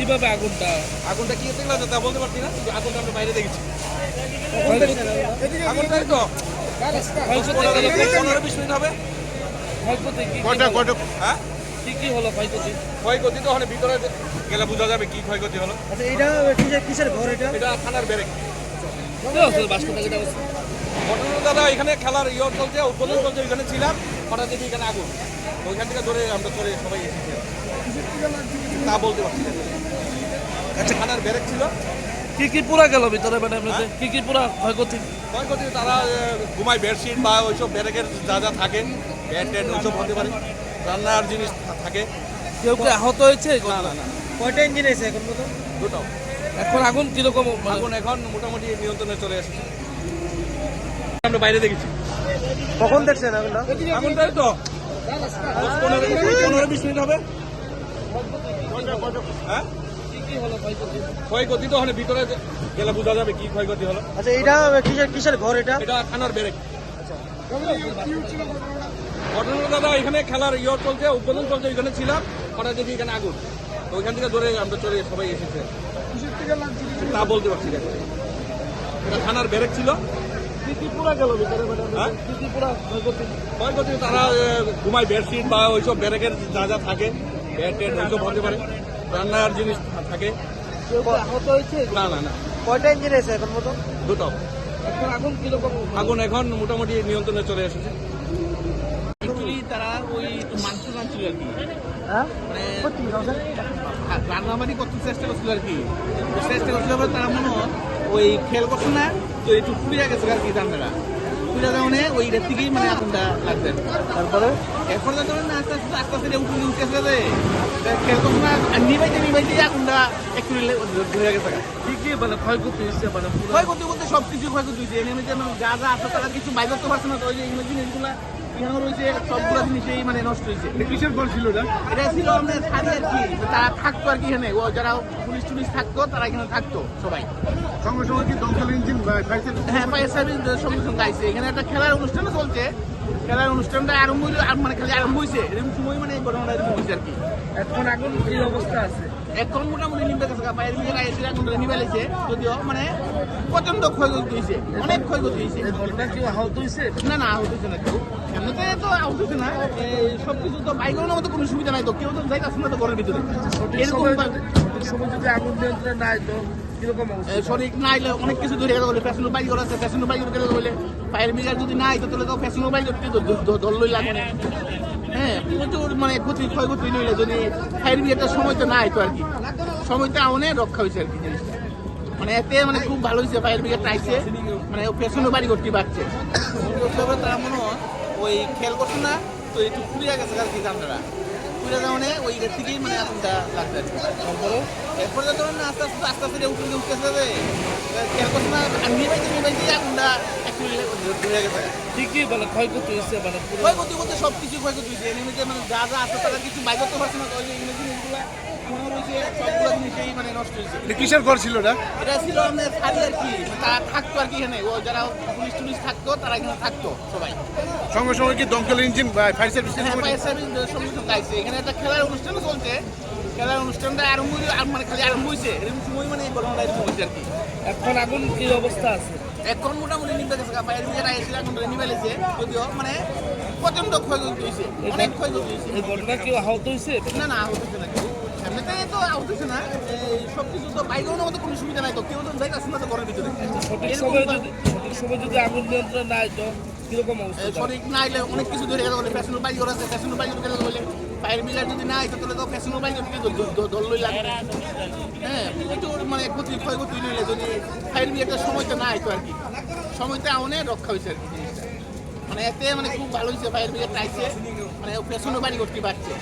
কিভাবে আগুনটা আগুনটা কি দেখলাম তা বলতে পারছি না, কিন্তু আগুনটা আমরা বাইরে দেখেছি। আগুনটাই তো পনেরো 20 মিনিট হবে। ক্ষয়ক্ষতি কি হ্যাঁ, কি হলো ক্ষয়ক্ষতি? ক্ষয়ক্ষতি তো ওখানে ভিতরে গেলে বোঝা যাবে কি ক্ষয়ক্ষতি হলো। আচ্ছা এটা কিসের ঘর এটা? এটা থানার ব্যারেক। ঘটনা দাদা, এখানে খেলার চলছে, উদ্বোধন চলছে, ওইখানে ছিলাম, হঠাৎ দেখি এখানে আগুন। ওইখান থেকে ধরে আমরা চলে সবাই এসেছি। তা বলতে পারছি না। একটা থানার ব্যারেক ছিল। কি পুরা গেল ভিতরে মানে আপনাদের কি পুরা ক্ষয়ক্ষতি? ক্ষয়ক্ষতি তারা ঘুমায় বেডশিট বা ওইসব ব্যারেকের যা যা থাকে, ব্যাট ট্যাট ওইসব হতে পারে, রান্নার জিনিস থাকে। কেউ কি আহত হয়েছে? না না না, কয়টা ইঞ্জিন আছে এখন মতো? দুটো। এখন আগুন কিরকম? আগুন এখন মোটামুটি নিয়ন্ত্রণে চলে এসেছে। আমরা বাইরে দেখেছি। কখন দেখছেন আগুনটা? আগুনটাই তো 15-20 মিনিট হবে। হ্যাঁ, কি হলো ক্ষয়ক্ষতি? ক্ষয়ক্ষতি তো ওখানে ভিতরে গেলে বোঝা যাবে কি ক্ষয়ক্ষতি হলো। আচ্ছা এটা কিসের ঘর এটা? এটা থানার ব্যারেক। ঘটনা দাদা, এখানে খেলার চলছে, উদ্বোধন চলছে, ওইখানে ছিলাম, হঠাৎ দেখি এখানে আগুন। ওইখান থেকে ধরে আমরা চলে সবাই এসেছে। তা বলতে পারছি না। এটা থানার ব্যারেক ছিল। কি পুরা গেল ভিতরে মানে হ্যাঁ? কি পুরা ক্ষয়ক্ষতি? ক্ষয়ক্ষতি তারা ঘুমায় বেডশিট বা ওইসব ব্যারেকের যা যা থাকে, ব্যাট ট্যাট ওইসব হতে পারে, রান্নার জিনিস থাকে। কেউ কি আহত হয়েছে? না না না, কয়টা ইঞ্জিন আছে এখন মতো? দুটো। এখন আগুন কিরকম? আগুন এখন মোটামুটি নিয়ন্ত্রণে চলে এসেছে। তারা ওই মাংস রাঁধছিল আর কি, হ্যাঁ মানে রান্নাবাড়ি করতে চেষ্টা করছিল আর কি। চেষ্টা করছিল বলে তারা মনে হয় ওই খেয়াল করছে না, তো একটু ফুরিয়া গেছে আর কি রান্নারা। ফুরিয়া যাওয়ানে ওই রেট থেকেই মানে আগুনটা লাগবে। তারপরে এরপর ধরেন না আস্তে আস্তে আস্তে আস্তে উঠে গেছে, খেয়াল করছে না, নিবাইতে আগুনটা একটু ধরে গেছে। কি মানে ক্ষয়ক্ষতি হয়েছে মানে ক্ষয়ক্ষতি বলতে সব কিছু ক্ষয়ক্ষতি হয়েছে। এমনি যেন যা যা আছে তারা কিছু বাইর করতে পারছে না, তো ওই যে এগুলো জিনিসগুলা এখানে রয়েছে, সবগুলো জিনিসই মানে নষ্ট হয়েছে। কিসের গোল ছিল না? এটা ছিল আমাদের শাড়ি আর কি, তারা থাকতো আর কি এখানে, ও যারা পুলিশ টুলিশ থাকতো তারা এখানে থাকতো সবাই। সঙ্গে সঙ্গে কি দমকল ইঞ্জিন বা ফায়ার সার্ভিস? হ্যাঁ, ফায়ার সার্ভিস সঙ্গে সঙ্গে আইছে। এখানে একটা খেলার অনুষ্ঠানও চলছে, খেলার অনুষ্ঠানটা আরম্ভ হইলো, মানে খেলা আরম্ভ হয়েছে এরকম সময় মানে এই ঘটনাটা এরকম হয়েছে আর কি। এখন আগুন এই অবস্থা আছে? এখন মোটামুটি নিমবে গেছে, ফায়ার ব্রিগেড আইসে আগুনটা নিবাইছে, যদিও মানে প্রচন্ড ক্ষয়ক্ষতি হয়েছে, অনেক ক্ষয়ক্ষতি হয়েছে। এই ঘটনা কেউ আহত হয়েছে? না না, আহত হচ্ছে না কেউ, এমনিতে তো আহত হচ্ছে না। সব কিছু তো বাইকের মতো কোনো সুবিধা নাই, তো কেউ তো যাইতে আসছে না তো ঘরের ভিতরে। এরকম সঠিক সময় যদি আগুন নিয়ন্ত্রণে নাই তো কিরকম অবস্থা? সঠিক না এলে অনেক কিছু ধরে গেলে বলে, ফ্যাশন বাইক আছে, ফ্যাশন বাইক গেলে বলে ফায়ার ব্রিগেড যদি নাই তো তাহলে তো ফ্যাশন বাইক ধরলই লাগে না। হ্যাঁ, প্রচুর মানে ক্ষয়ক্ষতি নইলে যদি ফায়ার ব্রিগেডের সময় তো নাই তো আর কি, সময়টা অনেক রক্ষা হয়েছে আর কি জিনিসটা। মানে এতে মানে খুব ভালো হয়েছে, ফায়ার ব্রিগেড আইছে, মানে ফ্যাশন বাড়ি করতে পারছে। তারা মনে হয় ওই খেয়াল করছে না, তো একটু ফুরিয়া গেছে আর কি রান্নারা। ফুরিয়া যাওয়ানে ওই রেট থেকেই মানে আগুনটা লাগবে আর কি। এরপরে ধরেন না আস্তে আস্তে উঠে গেছে, খেয়াল করছে না, নিবাইতে আগুনটা একটু ধরে গেছে। কি মানে ক্ষয়ক্ষতি হয়েছে মানে ক্ষয়ক্ষতি বলতে সব কিছু ক্ষয়ক্ষতি হয়েছে। এমনি যে মানে যা যা আছে তারা কিছু বাইর করতে পারছে না, তো ওই যে এগুলো জিনিসগুলো এখানে রয়েছে, সবগুলো জিনিসই মানে নষ্ট হয়েছে। কিসের ঘর ছিল না? এটা ছিল আমাদের শাড়ি আর কি, তারা থাকতো আর কি এখানে, ও যারা পুলিশ টুলিশ থাকতো তারা এখানে থাকতো সবাই। সঙ্গে সঙ্গে কি দমকল ইঞ্জিন বা ফায়ার সার্ভিস? হ্যাঁ, ফায়ার সার্ভিস সঙ্গে সঙ্গে আইছে। এখানে একটা খেলার অনুষ্ঠানও চলছে, খেলার অনুষ্ঠানটা আরম্ভ মানে খালি আরম্ভ হয়েছে এরকম সময় মানে এই ঘটনাটা এরকম হয়েছে আর কি। এখন আগুন কি অবস্থা আছে? এখন মোটামুটি নিবে গেছে, ফায়ার ব্রিগেড আইসে আগুনটা নিবাইছে, যদিও মানে প্রচন্ড ক্ষয়ক্ষতি হয়েছে, অনেক ক্ষয়ক্ষতি হয়েছে। এই ঘটনা কেউ আহত হয়েছে? না না, আহত হচ্ছে না কেউ, এমনিতে তো আহত হচ্ছে না। সব কিছু তো বাইকের মতো কোনো সুবিধা নাই, তো কেউ তো যাইতে আসছে না তো ঘরের ভিতরে। সঠিক সময় যদি আগুন নিয়ন্ত্রণে নাই তো কিরকম অবস্থা? সঠিক না এলে অনেক কিছু ধরে গেলে বলে, ফ্যাশন বাইক আছে, ফ্যাশন বাইক গেলে বলে ফায়ার ব্রিগেড যদি নাই তো তাহলে তো ফ্যাশন বাইক ধরলই লাগে। হ্যাঁ, প্রচুর মানে ক্ষয়ক্ষতি নইলে যদি ফায়ার ব্রিগেডের সময়টা নাই তো আর কি, সময়টা অনেক রক্ষা হয়েছে আর কি জিনিসটা। মানে এতে মানে খুব ভালো হয়েছে, ফায়ার ব্রিগেড আইছে, মানে ফ্যাশনও বাড়ি করতে পারছে।